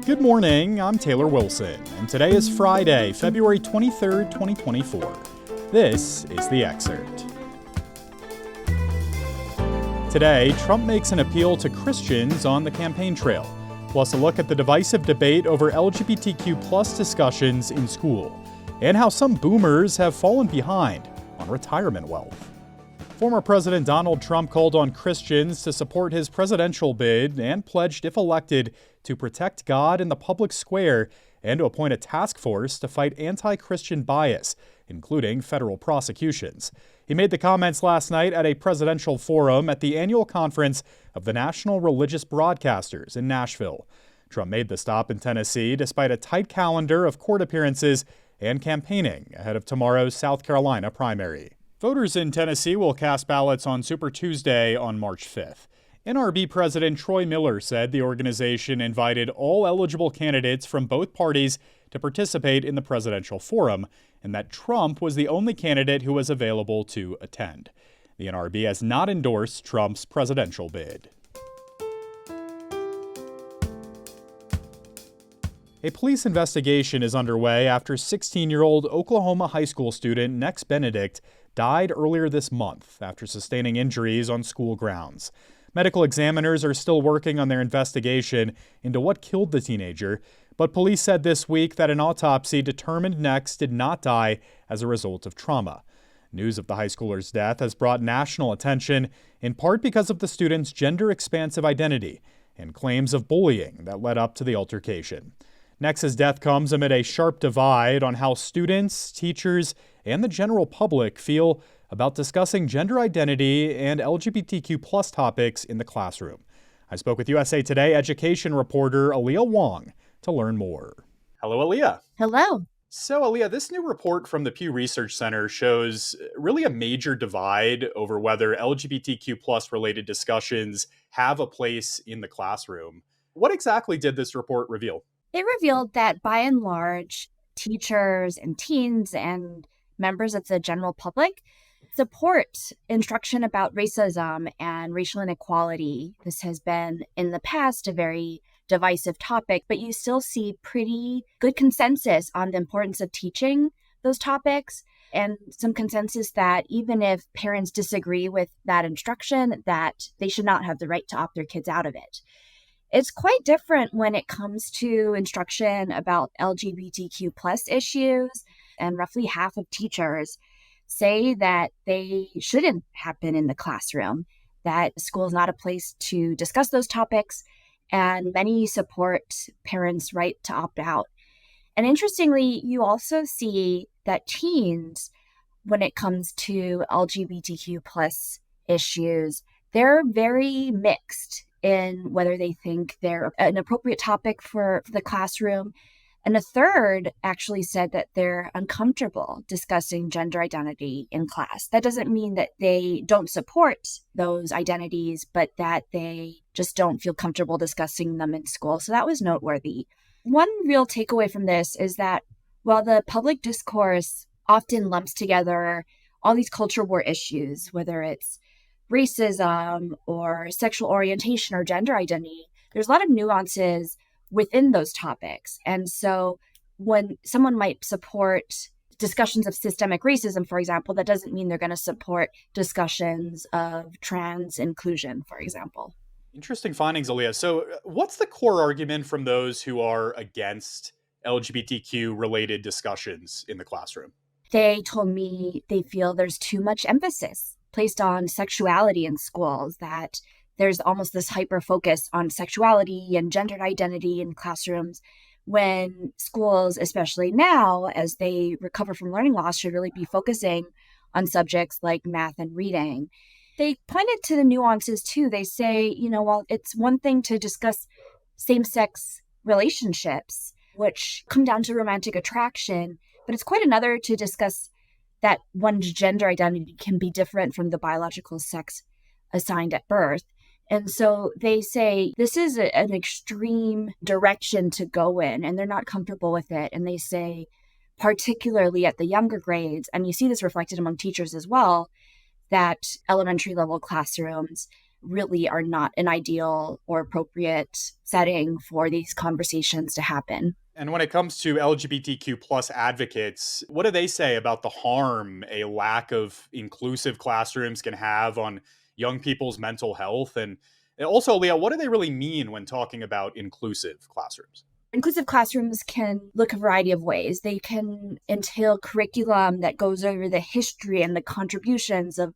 Good morning, I'm Taylor Wilson, and today is Friday, February 23rd, 2024. This is The Excerpt. Today, Trump makes an appeal to Christians on the campaign trail, plus a look at the divisive debate over LGBTQ plus discussions in school, and how some boomers have fallen behind on retirement wealth. Former President Donald Trump called on Christians to support his presidential bid and pledged, if elected, to protect God in the public square and to appoint a task force to fight anti-Christian bias, including federal prosecutions. He made the comments last night at a presidential forum at the annual conference of the National Religious Broadcasters in Nashville. Trump made the stop in Tennessee despite a tight calendar of court appearances and campaigning ahead of tomorrow's South Carolina primary. Voters in Tennessee will cast ballots on Super Tuesday on March 5th. NRB President Troy Miller said the organization invited all eligible candidates from both parties to participate in the presidential forum, and that Trump was the only candidate who was available to attend. The NRB has not endorsed Trump's presidential bid. A police investigation is underway after 16-year-old Oklahoma high school student Nex Benedict died earlier this month after sustaining injuries on school grounds. Medical examiners are still working on their investigation into what killed the teenager, but police said this week that an autopsy determined Nex did not die as a result of trauma. News of the high schooler's death has brought national attention, in part because of the student's gender-expansive identity and claims of bullying that led up to the altercation. Nex's death comes amid a sharp divide on how students, teachers, and the general public feel about discussing gender identity and LGBTQ plus topics in the classroom. I spoke with USA Today education reporter Alia Wong to learn more. Hello, Alia. Hello. So, Alia, this new report from the Pew Research Center shows really a major divide over whether LGBTQ plus related discussions have a place in the classroom. What exactly did this report reveal? It revealed that by and large, teachers and teens and members of the general public support instruction about racism and racial inequality. This has been in the past a very divisive topic, but you still see pretty good consensus on the importance of teaching those topics and some consensus that even if parents disagree with that instruction, that they should not have the right to opt their kids out of it. It's quite different when it comes to instruction about LGBTQ plus issues, and roughly half of teachers say that they shouldn't happen in the classroom, that school is not a place to discuss those topics, and many support parents' right to opt out. And interestingly, you also see that teens, when it comes to LGBTQ plus issues, they're very mixed in whether they think they're an appropriate topic for the classroom. And a third actually said that they're uncomfortable discussing gender identity in class. That doesn't mean that they don't support those identities, but that they just don't feel comfortable discussing them in school. So that was noteworthy. One real takeaway from this is that while the public discourse often lumps together all these culture war issues, whether it's racism or sexual orientation or gender identity, there's a lot of nuances within those topics. And so when someone might support discussions of systemic racism, for example, that doesn't mean they're going to support discussions of trans inclusion, for example. Interesting findings, Alia. So what's the core argument from those who are against LGBTQ-related discussions in the classroom? They told me they feel there's too much emphasis placed on sexuality in schools, that there's almost this hyper focus on sexuality and gendered identity in classrooms, when schools, especially now, as they recover from learning loss, should really be focusing on subjects like math and reading. They pointed to the nuances too. They say, while it's one thing to discuss same-sex relationships, which come down to romantic attraction, but it's quite another to discuss that one's gender identity can be different from the biological sex assigned at birth. And so they say this is an extreme direction to go in, and they're not comfortable with it. And they say, particularly at the younger grades, and you see this reflected among teachers as well, that elementary level classrooms really are not an ideal or appropriate setting for these conversations to happen. And when it comes to LGBTQ plus advocates, what do they say about the harm a lack of inclusive classrooms can have on young people's mental health? And also, Leah, what do they really mean when talking about inclusive classrooms? Inclusive classrooms can look a variety of ways. They can entail curriculum that goes over the history and the contributions of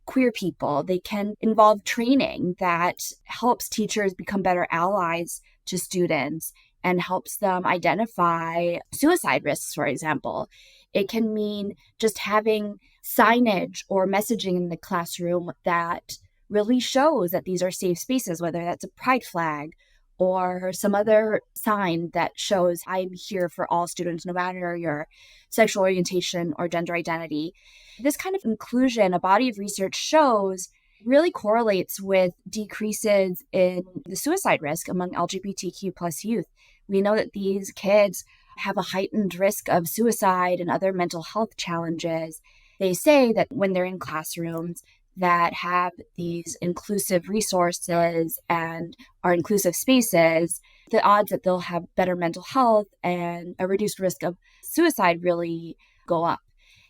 queer people. They can involve training that helps teachers become better allies to students and helps them identify suicide risks, for example. It can mean just having signage or messaging in the classroom that really shows that these are safe spaces, whether that's a pride flag or some other sign that shows I'm here for all students, no matter your sexual orientation or gender identity. This kind of inclusion, a body of research shows, really correlates with decreases in the suicide risk among LGBTQ plus youth. We know that these kids have a heightened risk of suicide and other mental health challenges. They say that when they're in classrooms that have these inclusive resources and are inclusive spaces, the odds that they'll have better mental health and a reduced risk of suicide really go up.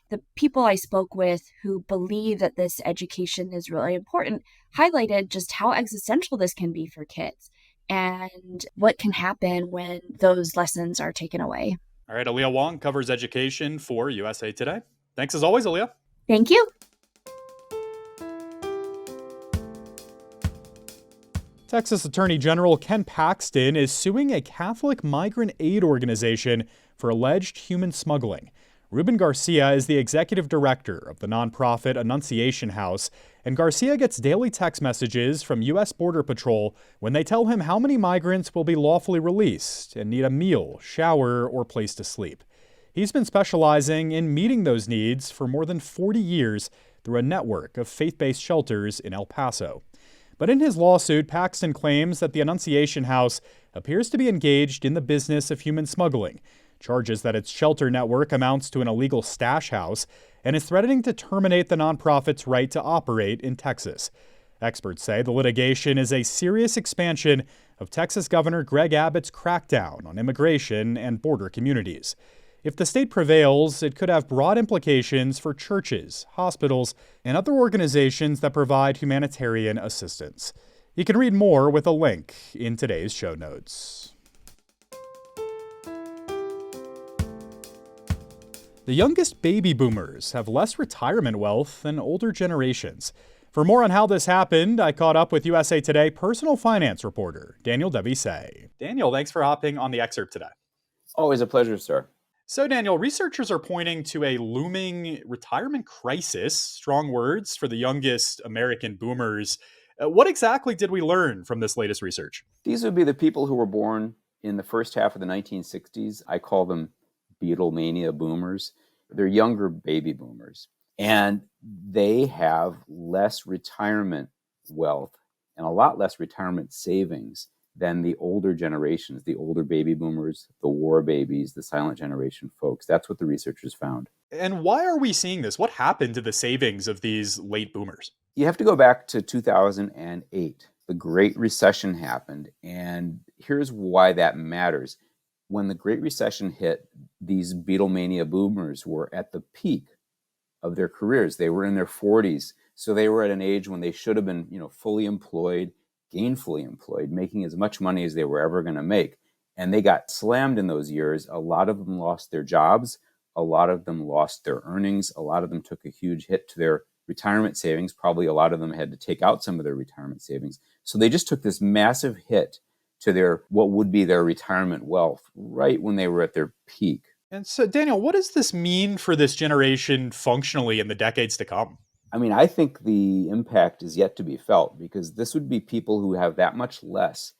The people I spoke with who believe that this education is really important highlighted just how existential this can be for kids and what can happen when those lessons are taken away. All right, Alia Wong covers education for USA Today. Thanks as always, Alia. Thank you. Texas Attorney General Ken Paxton is suing a Catholic Migrant Aid Organization for alleged human smuggling. Ruben Garcia is the executive director of the nonprofit Annunciation House, and Garcia gets daily text messages from U.S. Border Patrol when they tell him how many migrants will be lawfully released and need a meal, shower, or place to sleep. He's been specializing in meeting those needs for more than 40 years through a network of faith-based shelters in El Paso. But in his lawsuit, Paxton claims that the Annunciation House appears to be engaged in the business of human smuggling, charges that its shelter network amounts to an illegal stash house, and is threatening to terminate the nonprofit's right to operate in Texas. Experts say the litigation is a serious expansion of Texas Governor Greg Abbott's crackdown on immigration and border communities. If the state prevails, it could have broad implications for churches, hospitals, and other organizations that provide humanitarian assistance. You can read more with a link in today's show notes. The youngest baby boomers have less retirement wealth than older generations. For more on how this happened, I caught up with USA Today personal finance reporter Daniel Visé. Daniel, thanks for hopping on the Excerpt today. Always a pleasure, sir. So, Daniel, researchers are pointing to a looming retirement crisis, strong words, for the youngest American boomers. What exactly did we learn from this latest research? These would be the people who were born in the first half of the 1960s. I call them Beatlemania boomers. They're younger baby boomers. And they have less retirement wealth and a lot less retirement savings than the older generations, the older baby boomers, the war babies, the silent generation folks. That's what the researchers found. And why are we seeing this? What happened to the savings of these late boomers? You have to go back to 2008. The Great Recession happened, and here's why that matters. When the Great Recession hit, these Beatlemania boomers were at the peak of their careers. They were in their 40s, so they were at an age when they should have been, fully employed, gainfully employed, making as much money as they were ever going to make. And they got slammed in those years. A lot of them lost their jobs. A lot of them lost their earnings. A lot of them took a huge hit to their retirement savings. Probably a lot of them had to take out some of their retirement savings. So they just took this massive hit to what would be their retirement wealth right when they were at their peak. And so, Daniel, what does this mean for this generation functionally in the decades to come? I think the impact is yet to be felt, because this would be people who have that much less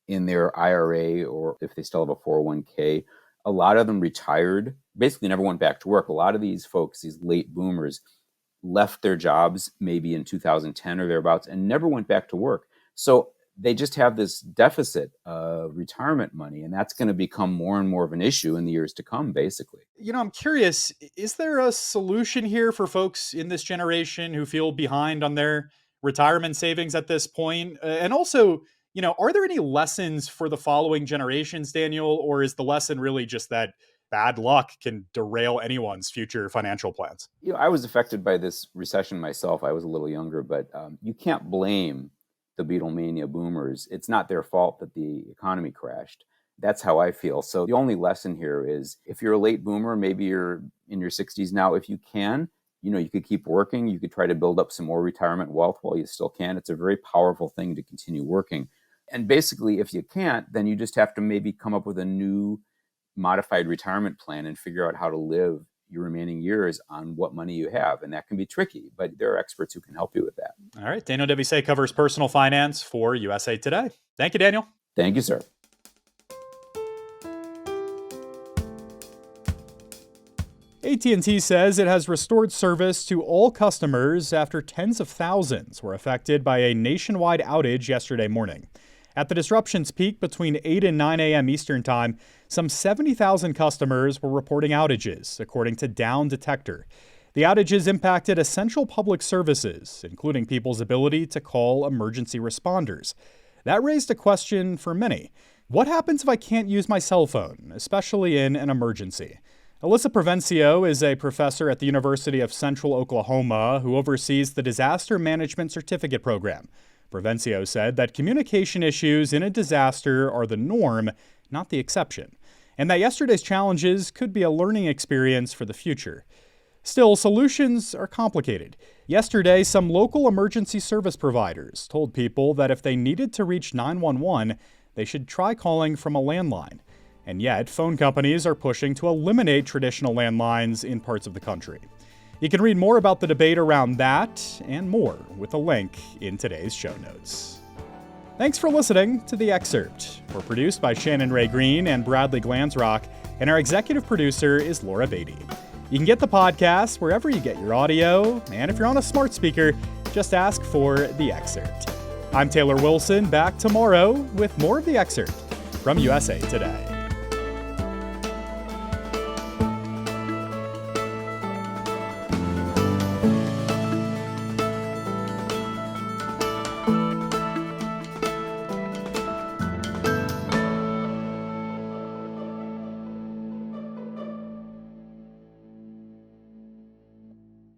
in their IRA, or if they still have a 401k. A lot of them retired, basically never went back to work. A lot of these folks, these late boomers, left their jobs maybe in 2010 or thereabouts and never went back to work. So they just have this deficit of retirement money, and that's going to become more and more of an issue in the years to come, basically. I'm curious, is there a solution here for folks in this generation who feel behind on their retirement savings at this point? And also, are there any lessons for the following generations, Daniel, or is the lesson really just that bad luck can derail anyone's future financial plans? I was affected by this recession myself. I was a little younger, but you can't blame the Beatlemania boomers. It's not their fault that the economy crashed. That's how I feel. So the only lesson here is if you're a late boomer, maybe you're in your 60s now, if you can, you could keep working. You could try to build up some more retirement wealth while you still can. It's a very powerful thing to continue working. And basically, if you can't, then you just have to maybe come up with a new modified retirement plan and figure out how to live your remaining years on what money you have. And that can be tricky, but there are experts who can help you with that. All right. Daniel Visé covers personal finance for USA Today. Thank you, Daniel. Thank you, sir. AT&T says it has restored service to all customers after tens of thousands were affected by a nationwide outage yesterday morning. At the disruption's peak between 8 and 9 a.m. Eastern Time, some 70,000 customers were reporting outages, according to Down Detector. The outages impacted essential public services, including people's ability to call emergency responders. That raised a question for many. What happens if I can't use my cell phone, especially in an emergency? Alyssa Provencio is a professor at the University of Central Oklahoma who oversees the Disaster Management Certificate Program. Provencio said that communication issues in a disaster are the norm, not the exception, and that yesterday's challenges could be a learning experience for the future. Still, solutions are complicated. Yesterday, some local emergency service providers told people that if they needed to reach 911, they should try calling from a landline. And yet, phone companies are pushing to eliminate traditional landlines in parts of the country. You can read more about the debate around that and more with a link in today's show notes. Thanks for listening to The Excerpt. We're produced by Shannon Ray Green and Bradley Glansrock, and our executive producer is Laura Beatty. You can get the podcast wherever you get your audio, and if you're on a smart speaker, just ask for The Excerpt. I'm Taylor Wilson, back tomorrow with more of The Excerpt from USA Today.